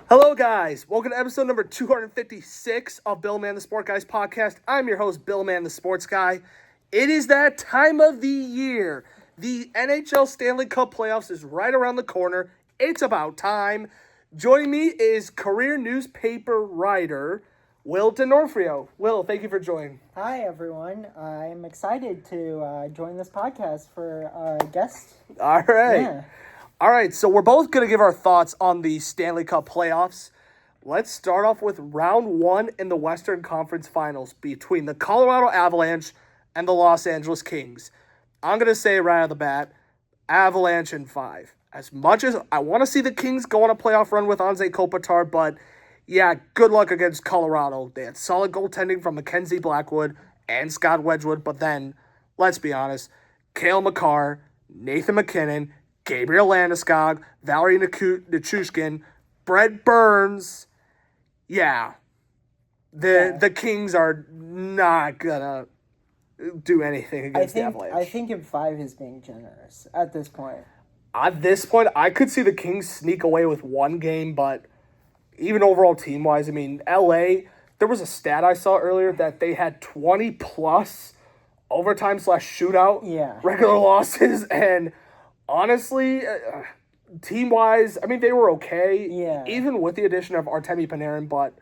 Hello, guys. Welcome to episode number 256 of Bill Man the Sport Guys podcast. I'm your host, Bill Man the Sports Guy. It is that time of the year. The NHL Stanley Cup playoffs is right around the corner. It's about time. Joining me is career newspaper writer Will Donofrio. Will, thank you for joining. Hi, everyone. I'm excited to join this podcast for our guest. All right. Yeah. All right, so we're both going to give our thoughts on the Stanley Cup playoffs. Let's start off with round one in the Western Conference Finals between the Colorado Avalanche and the Los Angeles Kings. I'm going to say right out of the bat, Avalanche in 5. As much as I want to see the Kings go on a playoff run with Anze Kopitar, but yeah, good luck against Colorado. They had solid goaltending from Mackenzie Blackwood and Scott Wedgwood, but then, let's be honest, Cale Makar, Nathan McKinnon, Gabriel Landeskog, Valerie Nichushkin, Brett Burns. Yeah. The Kings are not going to do anything against the Avalanche. I think in 5 is being generous at this point. At this point, I could see the Kings sneak away with one game, but even overall team-wise, I mean, LA, there was a stat I saw earlier that they had 20-plus overtime/shootout regular losses, and honestly, team-wise, I mean, they were okay, even with the addition of Artemi Panarin, but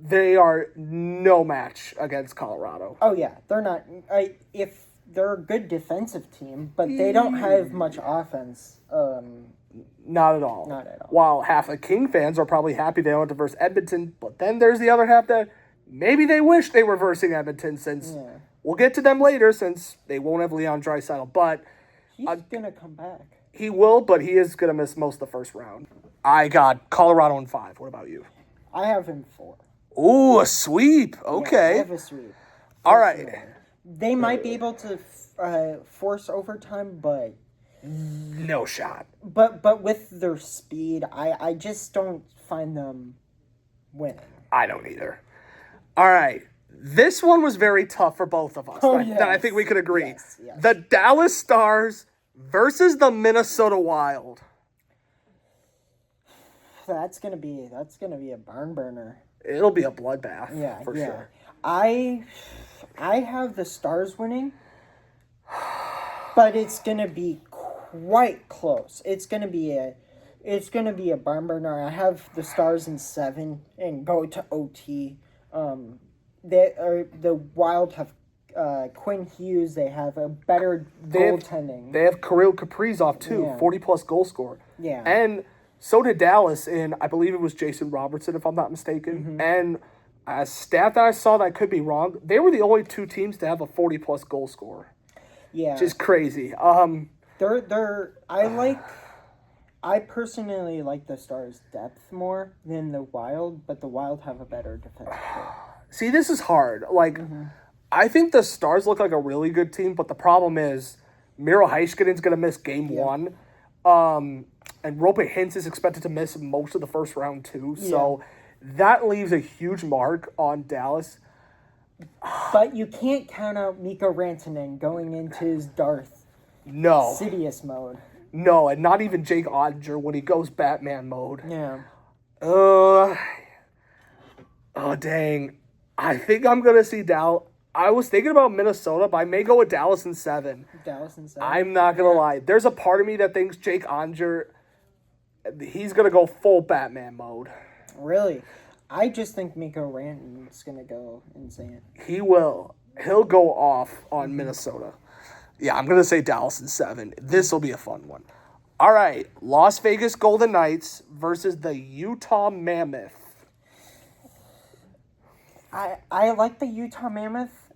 they are no match against Colorado. Oh, yeah. They're not. If they're a good defensive team, but they don't have much offense. Not at all. Not at all. While half the King fans are probably happy they went to verse Edmonton, but then there's the other half that maybe they wish they were versing Edmonton since we'll get to them later since they won't have Leon Draisaitl, but he's going to come back. He will, but he is going to miss most of the first round. I got Colorado in 5. What about you? I have him 4. Ooh, a sweep. Okay. Yeah, I have a sweep. All right. They might be able to force overtime, but no shot. But with their speed, I just don't find them winning. I don't either. All right. This one was very tough for both of us. That I think we could agree. Yes. The Dallas Stars versus the Minnesota Wild. That's gonna be a barn burner. It'll be a bloodbath. For sure. I have the Stars winning, but it's gonna be quite close. It's gonna be a barn burner. I have the Stars in 7 and go to OT. The Wild have Quinn Hughes. They have a better goaltending. They have Kirill Kaprizov too, 40-plus goal scorer. Yeah, and so did Dallas in, I believe it was Jason Robertson, if I'm not mistaken. Mm-hmm. And a stat that I saw that I could be wrong, they were the only 2 teams to have a 40-plus goal scorer. Yeah, which is crazy. I personally like the Stars' depth more than the Wild, but the Wild have a better defensive play. See, this is hard. I think the Stars look like a really good team, but the problem is Miro Heiskanen's going to miss game 1. And Rope Hintz is expected to miss most of the first round, too. So that leaves a huge mark on Dallas. But you can't count out Mikko Rantanen going into his Darth Sidious mode. No, and not even Jake Ottinger when he goes Batman mode. Yeah. Oh, dang. I think I'm going to see Dallas. I was thinking about Minnesota, but I may go with Dallas in 7. Dallas in 7. I'm not going to lie. There's a part of me that thinks Jake Ottinger, he's going to go full Batman mode. Really? I just think Mikko Rantanen's going to go insane. He will. He'll go off on Minnesota. Yeah, I'm going to say Dallas in 7. This will be a fun one. All right. Las Vegas Golden Knights versus the Utah Mammoth. I like the Utah Mammoth,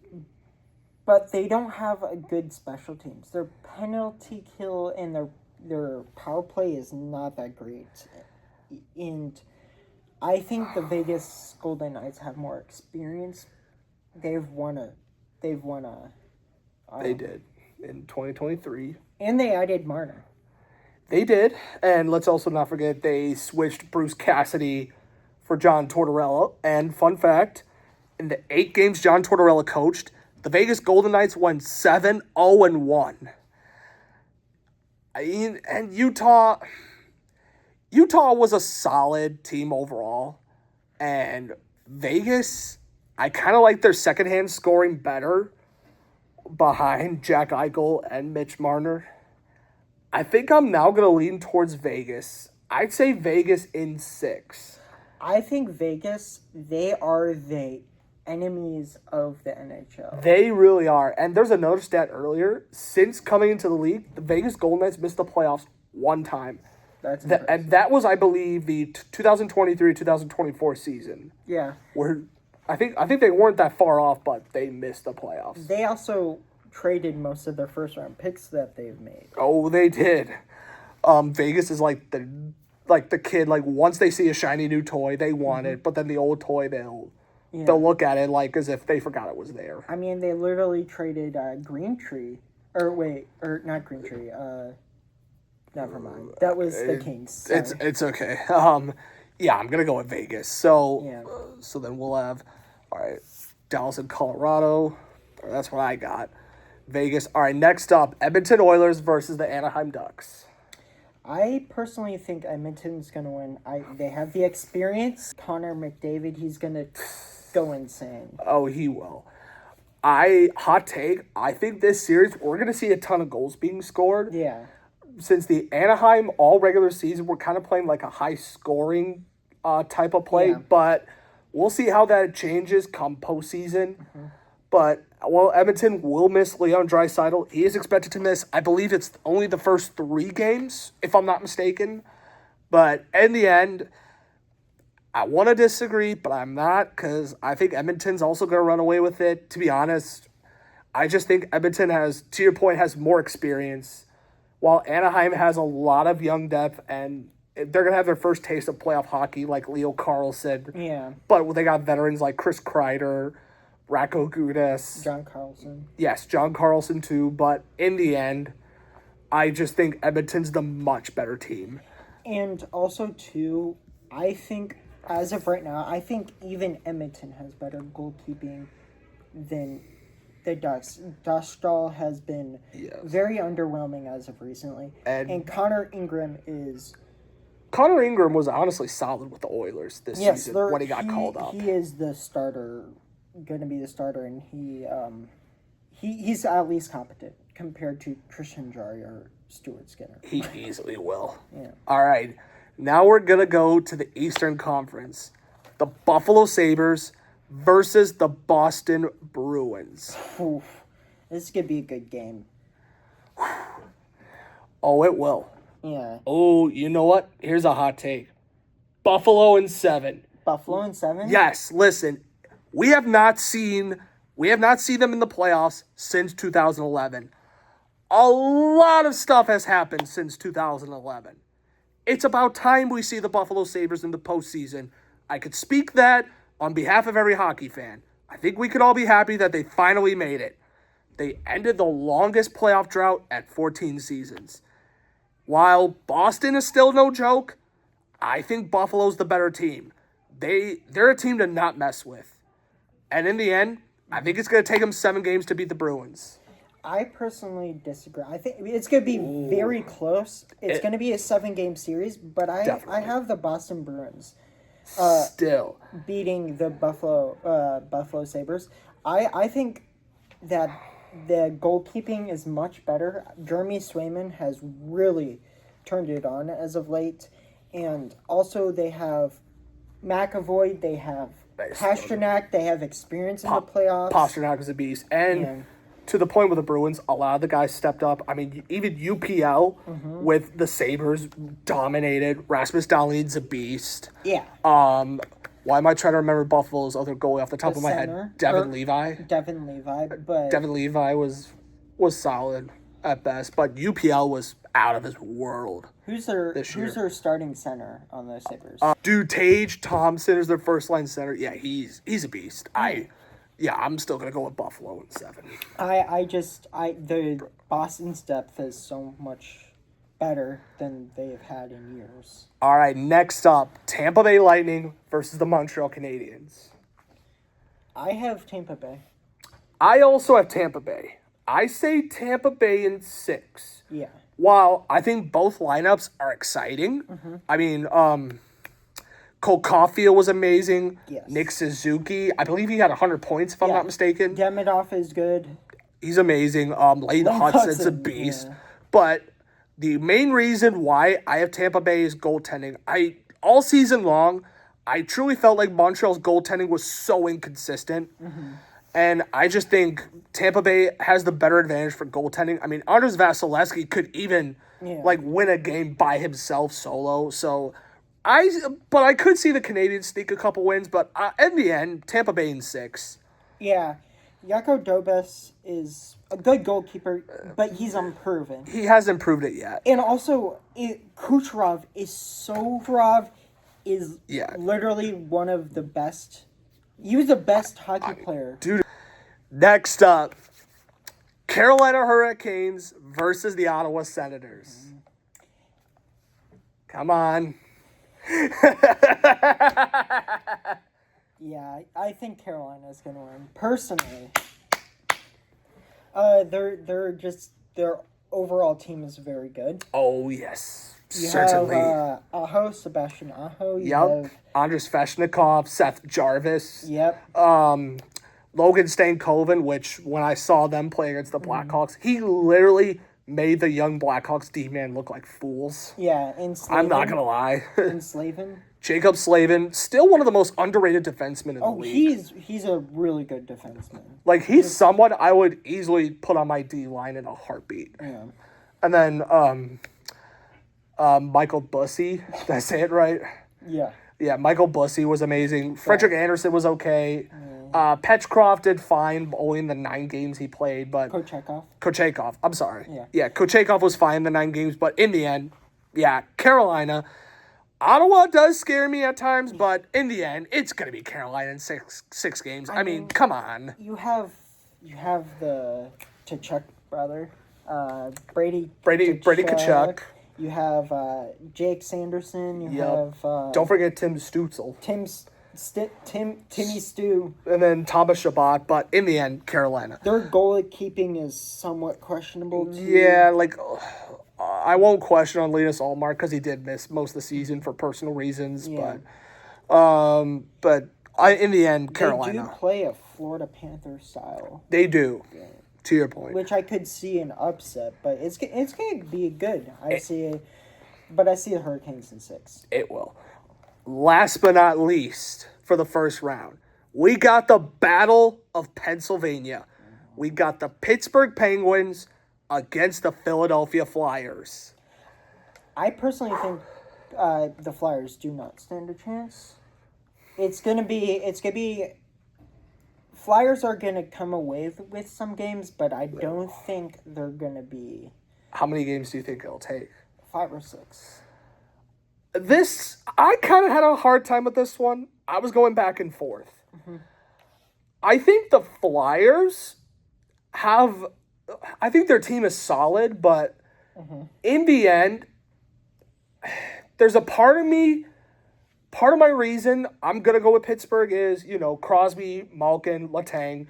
but they don't have a good special teams. Their penalty kill and their power play is not that great. And I think the Vegas Golden Knights have more experience. They did in 2023. And they added Marner. They did. And let's also not forget they switched Bruce Cassidy for John Tortorella. And fun fact, in the 8 games John Tortorella coached, the Vegas Golden Knights won 7-0-1. And Utah Utah was a solid team overall, and Vegas, I kind of like their secondhand scoring better behind Jack Eichel and Mitch Marner. I think I'm now going to lean towards Vegas. I'd say Vegas in 6. I think Vegas, they are the enemies of the NHL. They really are. And there's another stat earlier. Since coming into the league, the Vegas Golden Knights missed the playoffs one time. That's impressive. And that was, I believe, the 2023-2024 season. Yeah. Where I think they weren't that far off, but they missed the playoffs. They also traded most of their first-round picks that they've made. Oh, they did. Vegas is like the kid. Like once they see a shiny new toy, they want it, but then the old toy, they'll look at it like as if they forgot it was there. I mean, they literally traded Green Tree, or not Green Tree. Never mind. That was the Kings. Sorry. It's okay. Yeah, I'm gonna go with Vegas. So so then we'll have Dallas and Colorado. That's what I got. Vegas. All right, next up, Edmonton Oilers versus the Anaheim Ducks. I personally think Edmonton's going to win. They have the experience. Connor McDavid, he's going to go insane. Oh, he will. Hot take, I think this series, we're going to see a ton of goals being scored. Yeah. Since the Anaheim all regular season, we're kind of playing like a high-scoring type of play, but we'll see how that changes come postseason. Mm-hmm. But, Edmonton will miss Leon Draisaitl. He is expected to miss, I believe it's only the first 3 games, if I'm not mistaken. But in the end, I want to disagree, but I'm not, because I think Edmonton's also going to run away with it. To be honest, I just think Edmonton has, to your point, has more experience, while Anaheim has a lot of young depth, and they're going to have their first taste of playoff hockey, like Leo Carlson. Yeah. But they got veterans like Chris Kreider, Racco Gudas. John Carlson. Yes, John Carlson too. But in the end, I just think Edmonton's the much better team. And also, too, I think, as of right now, I think even Edmonton has better goalkeeping than the Ducks. Dahl has been very underwhelming as of recently. And Connor Ingram was honestly solid with the Oilers this season when he got called up. He is the starter. Going to be the starter, and he's at least competent compared to Christian Jarry or Stuart Skinner. He easily will. Yeah. All right, now we're gonna go to the Eastern Conference. The Buffalo Sabres versus the Boston Bruins. Oof. This could be a good game. Oh, it will. Yeah. Oh, you know what? Here's a hot take. Buffalo in 7. Buffalo in 7? Yes. Listen. We have not seen them in the playoffs since 2011. A lot of stuff has happened since 2011. It's about time we see the Buffalo Sabres in the postseason. I could speak that on behalf of every hockey fan. I think we could all be happy that they finally made it. They ended the longest playoff drought at 14 seasons. While Boston is still no joke, I think Buffalo's the better team. They're a team to not mess with. And in the end, I think it's going to take them 7 games to beat the Bruins. I personally disagree. I think it's going to be very close. It's going to be a 7-game series, but I have the Boston Bruins still beating the Buffalo Sabres. I think that the goalkeeping is much better. Jeremy Swayman has really turned it on as of late. And also they have McAvoy, they have Pasternak, they have experience in the playoffs. Pasternak is a beast. And to the point with the Bruins, a lot of the guys stepped up. I mean, even UPL with the Sabres dominated. Rasmus Dahlin's a beast. Yeah. Why am I trying to remember Buffalo's other goalie off the top of my head? Devin Levi. Devin Levi was solid at best, but UPL was out of his world. Who's their starting center on the Sabres? Tage Thompson is their first line center. Yeah, he's a beast. I'm still gonna go with Buffalo in 7. The Boston's depth is so much better than they've had in years. All right, next up, Tampa Bay Lightning versus the Montreal Canadiens. I have Tampa Bay. I also have Tampa Bay. I say Tampa Bay in 6. Yeah. while I think both lineups are exciting, I mean, Cole Caulfield was amazing. Yes. Nick Suzuki, I believe he had 100 points, if I'm not mistaken. Demidov is good. He's amazing. Lane Hudson's a beast. Yeah. But the main reason why I have Tampa Bay's goaltending, all season long, I truly felt like Montreal's goaltending was so inconsistent. And I just think Tampa Bay has the better advantage for goaltending. I mean, Anders Vasilevsky could even win a game by himself solo. So I could see the Canadians sneak a couple wins, but in the end, Tampa Bay in 6. Yeah. Yako Dobes is a good goalkeeper, but he's unproven. He hasn't proved it yet. And also, Kucherov is literally one of the best. He was the best hockey player. Dude. Next up, Carolina Hurricanes versus the Ottawa Senators. Come on. Yeah, I think Carolina's gonna win. Personally, their overall team is very good. Oh yes, You certainly. have Sebastian Aho. You have Andrei Svechnikov, Seth Jarvis. Yep. Logan Stankoven, which when I saw them play against the Blackhawks, he literally made the young Blackhawks D-man look like fools. Yeah, and Slavin. I'm not gonna lie. And Slavin. Jacob Slavin, still one of the most underrated defensemen in the league. He's a really good defenseman. Like, he's someone I would easily put on my D-line in a heartbeat. Yeah. And then Michael Bussey, did I say it right? Yeah. Yeah, Michael Bussey was amazing. Frederick Anderson was okay. Petchkov did fine, only in the 9 games he played. But Kochekov, I'm sorry. Yeah, Kochekov was fine in the 9 games, but in the end, Carolina. Ottawa does scare me at times, but in the end, it's going to be Carolina in six games. I mean, come on. You have the Tkachuk brother, Brady Tkachuk. You have Jake Sanderson. You have don't forget Tim Stützle. Timmy Stu. And then Thomas Chabot, but in the end, Carolina. Their goalkeeping is somewhat questionable too. Yeah, I won't question on Linus Ullmark because he did miss most of the season for personal reasons, but in the end, Carolina. They do play a Florida Panther style. They do. Yeah. To your point. Which I could see an upset, but it's going to be good. I see the Hurricanes in 6. It will. Last but not least, for the first round, we got the Battle of Pennsylvania. We got the Pittsburgh Penguins against the Philadelphia Flyers. I personally think the Flyers do not stand a chance. It's gonna be. Flyers are gonna come away with some games, but I don't think they're gonna be. How many games do you think it'll take? 5 or 6. I kind of had a hard time with this one. I was going back and forth. I think the Flyers I think their team is solid, but in the end, there's a part of my reason I'm going to go with Pittsburgh is, Crosby, Malkin, Letang.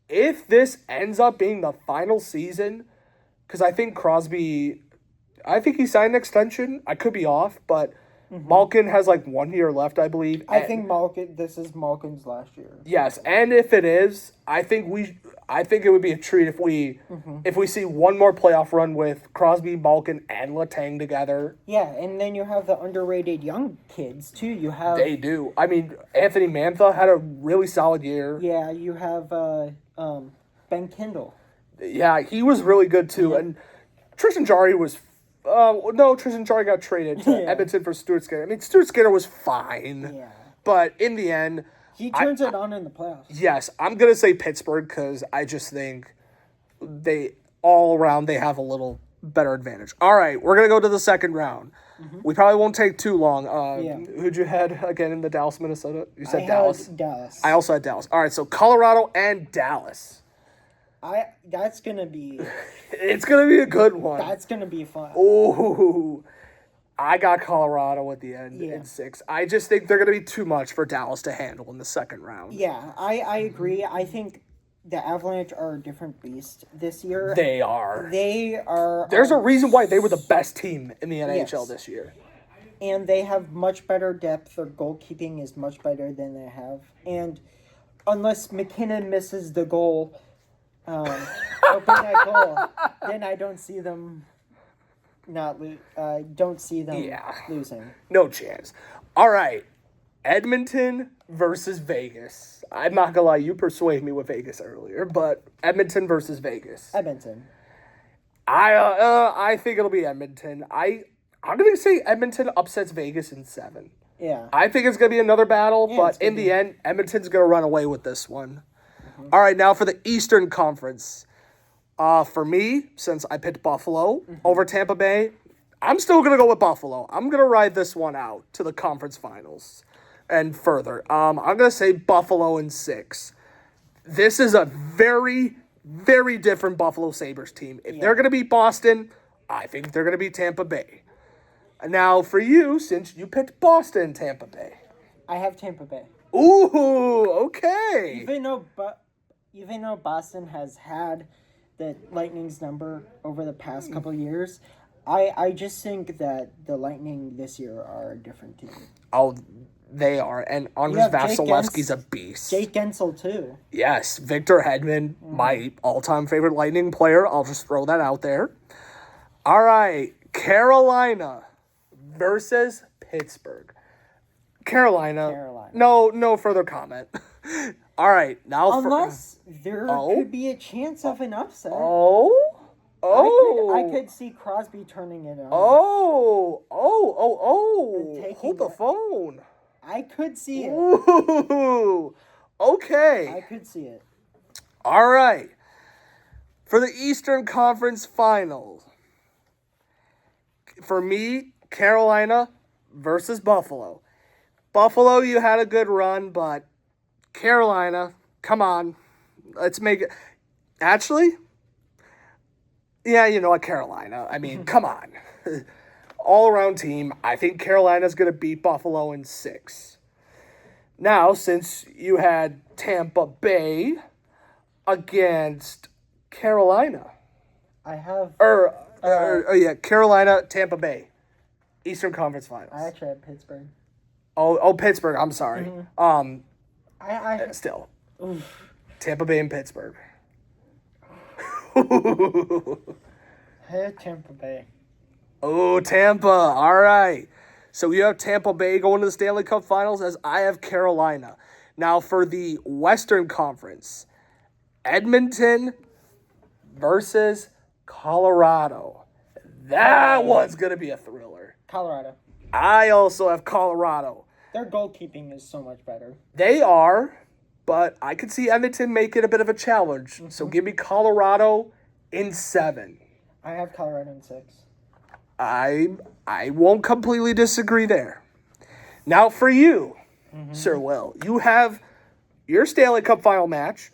If this ends up being the final season, because I think Crosby, he signed an extension. I could be off, but Malkin has 1 year left, I believe. I think this is Malkin's last year. Yes, and if it is, I think it would be a treat if we see one more playoff run with Crosby, Malkin, and Letang together. Yeah, and then you have the underrated young kids too. They do. I mean, Anthony Mantha had a really solid year. Yeah, you have Ben Kindle. Yeah, he was really good too, and Tristan Jarry was. Tristan Jarry got traded to Edmonton for Stuart Skinner. I mean, Stuart Skinner was fine. Yeah. But in the end... He turns it on in the playoffs. Yes, I'm going to say Pittsburgh because I just think all around, they have a little better advantage. All right, we're going to go to the second round. We probably won't take too long. Who'd you had again in the Dallas, Minnesota? You said Dallas? Dallas. I also had Dallas. All right, so Colorado and Dallas. That's gonna be. It's gonna be a good one. That's gonna be fun. Oh, I got Colorado at the end in 6. I just think they're gonna be too much for Dallas to handle in the second round. Yeah, I agree. I think the Avalanche are a different beast this year. They are. They are. There's a reason why they were the best team in the NHL Yes. this year. And they have much better depth. Their goalkeeping is much better than they have. And unless McKinnon misses the goal, open that goal, then I don't see them losing. No chance. All right. Edmonton versus Vegas. I'm not gonna lie, you persuaded me with Vegas earlier, but Edmonton versus Vegas. Edmonton. I think it'll be Edmonton. I'm gonna say Edmonton upsets Vegas in 7. Yeah. I think it's gonna be another battle, but in the end, Edmonton's gonna run away with this one. Mm-hmm. All right, now for the Eastern Conference. For me, since I picked Buffalo over Tampa Bay, I'm still gonna go with Buffalo. I'm gonna ride this one out to the conference finals and further. I'm gonna say Buffalo in 6. This is a very, very different Buffalo Sabres team. If they're gonna beat Boston, I think they're gonna beat Tampa Bay. Now, for you, since you picked Boston, Tampa Bay. I have Tampa Bay. Ooh, okay. Even though Boston has had the Lightning's number over the past couple of years, I just think that the Lightning this year are a different team. Oh, they are. And Andres Vasilevsky's a beast. Jake Gensel, too. Yes, Victor Hedman, my all-time favorite Lightning player. I'll just throw that out there. All right, Carolina versus Pittsburgh. Carolina. No further comment. All right, now unless there could be a chance of an upset. I could see Crosby turning it on. Hold the phone. I could see it. Ooh, okay. I could see it. All right. For the Eastern Conference Finals. For me, Carolina versus Buffalo. Buffalo, you had a good run, but Carolina, come on. Let's make it. Actually, yeah, you know what, Carolina. I mean, come on. All-around team. I think Carolina's going to beat Buffalo in 6. Now, since you had Tampa Bay against Carolina. I have... Carolina, Tampa Bay. Eastern Conference Finals. I actually have Pittsburgh. Oh, Pittsburgh. I'm sorry. Mm-hmm. Still. Oof. Tampa Bay and Pittsburgh. I have Tampa Bay. Oh, Tampa. All right. So you have Tampa Bay going to the Stanley Cup Finals as I have Carolina. Now for the Western Conference, Edmonton versus Colorado. That one's going to be a thriller. Colorado. I also have Colorado. Their goalkeeping is so much better. They are, but I could see Edmonton make it a bit of a challenge. Mm-hmm. So give me Colorado in 7. I have Colorado in 6. I won't completely disagree there. Now for you, Sir Will, you have your Stanley Cup final match.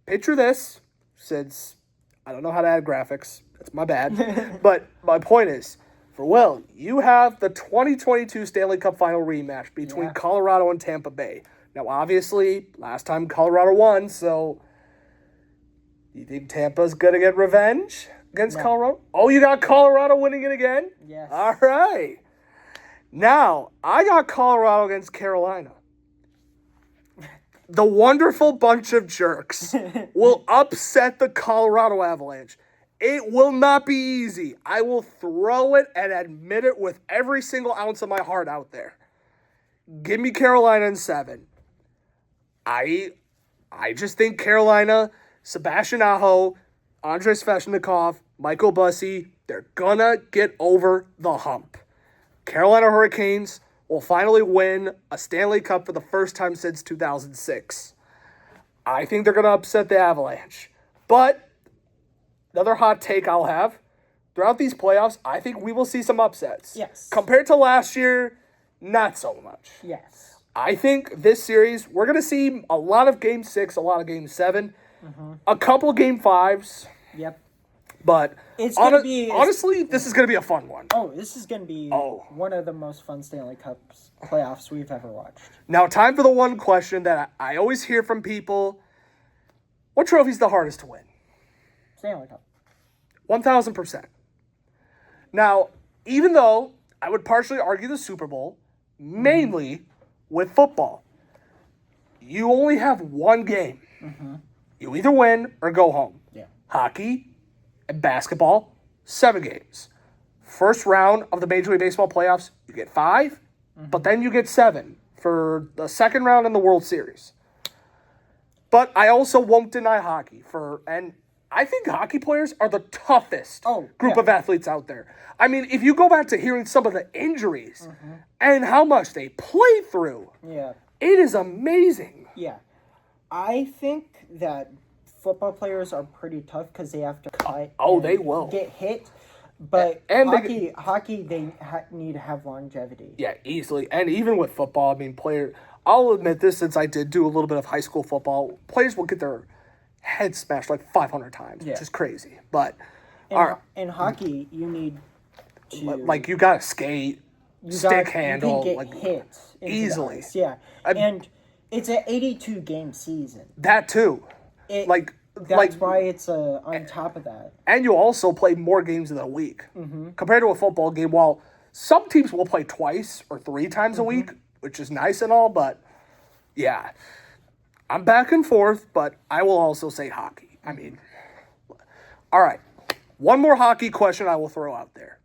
Picture this, since I don't know how to add graphics. That's my bad. But my point is, for Will, you have the 2022 Stanley Cup final rematch between Colorado and Tampa Bay. Now, obviously, last time Colorado won, so you think Tampa's going to get revenge against Colorado? Oh, you got Colorado winning it again? Yes. All right. Now, I got Colorado against Carolina. The wonderful bunch of jerks will upset the Colorado Avalanche. It will not be easy. I will throw it and admit it with every single ounce of my heart out there. Give me Carolina in 7. I just think Carolina, Sebastian Aho, Andrei Svechnikov, Michael Bussey, they're gonna get over the hump. Carolina Hurricanes will finally win a Stanley Cup for the first time since 2006. I think they're gonna upset the Avalanche. But another hot take I'll have, throughout these playoffs, I think we will see some upsets. Yes. Compared to last year, not so much. Yes. I think this series, we're going to see a lot of Game 6, a lot of Game 7, a couple of Game 5s. Yep. But it's gonna be, honestly, this is going to be a fun one. Oh, this is going to be one of the most fun Stanley Cup playoffs we've ever watched. Now, time for the one question that I always hear from people. What trophy's the hardest to win? Stanley Cup. 1,000%. Now, even though I would partially argue the Super Bowl, mainly with football, you only have one game. You either win or go home. Yeah. Hockey and basketball, 7 games. First round of the Major League Baseball playoffs, you get 5, but then you get 7 for the second round in the World Series. But I also won't deny hockey and I think hockey players are the toughest group of athletes out there. I mean, if you go back to hearing some of the injuries and how much they play through, it is amazing. Yeah. I think that football players are pretty tough because they have to cut. They will get hit. But and hockey, they need to have longevity. Yeah, easily. And even with football, I mean, I'll admit this since I did do a little bit of high school football, players will get their head smashed like 500 times, which is crazy. But in hockey, you need to... Like, you got to skate, stick handle. You can get hit easily. Yeah. And it's an 82-game season. That, too. That's why it's on top of that. And you also play more games in a week. Compared to a football game, while some teams will play twice or 3 times a week, which is nice and all, but yeah. I'm back and forth, but I will also say hockey. I mean, all right. One more hockey question I will throw out there.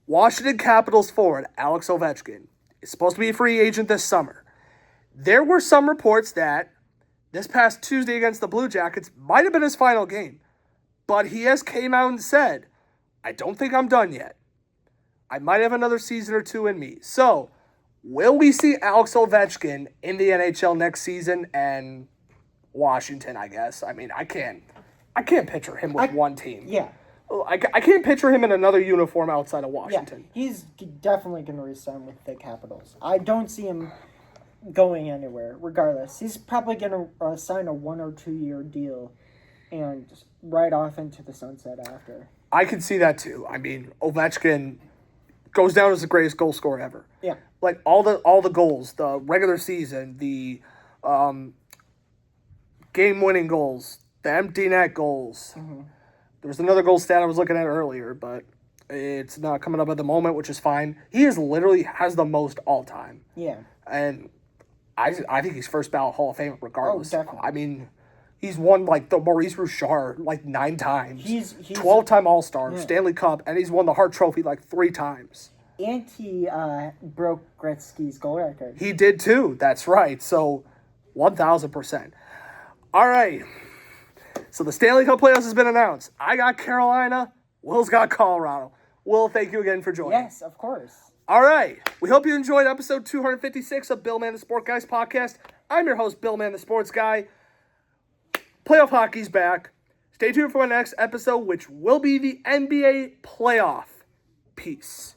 Washington Capitals forward Alex Ovechkin is supposed to be a free agent this summer. There were some reports that this past Tuesday against the Blue Jackets might have been his final game, but he has came out and said, I don't think I'm done yet. I might have another season or 2 in me. So, will we see Alex Ovechkin in the NHL next season and Washington, I guess? I mean, I can't picture him with one team. Yeah. I can't picture him in another uniform outside of Washington. Yeah, he's definitely going to resign with the Capitals. I don't see him going anywhere, regardless. He's probably going to sign a 1 or 2 year deal and right off into the sunset after. I can see that too. I mean, Ovechkin goes down as the greatest goal scorer ever. Yeah. Like all the goals, the regular season, the game-winning goals, the empty net goals. There was another goal stat I was looking at earlier, but it's not coming up at the moment, which is fine. He literally has the most all-time. Yeah. And I think he's first ballot Hall of Fame regardless. Oh, definitely. I mean, he's won like the Maurice Richard like 9 times. He's 12-time All-Star, Stanley Cup, and he's won the Hart Trophy like 3 times. And he broke Gretzky's goal record. He did too. That's right. So, 1,000%. All right. So the Stanley Cup playoffs has been announced. I got Carolina. Will's got Colorado. Will, thank you again for joining. Yes, of course. All right. We hope you enjoyed episode 256 of Bill Man the Sport Guys podcast. I'm your host, Bill Man the Sports Guy. Playoff hockey's back. Stay tuned for our next episode, which will be the NBA playoff. Peace.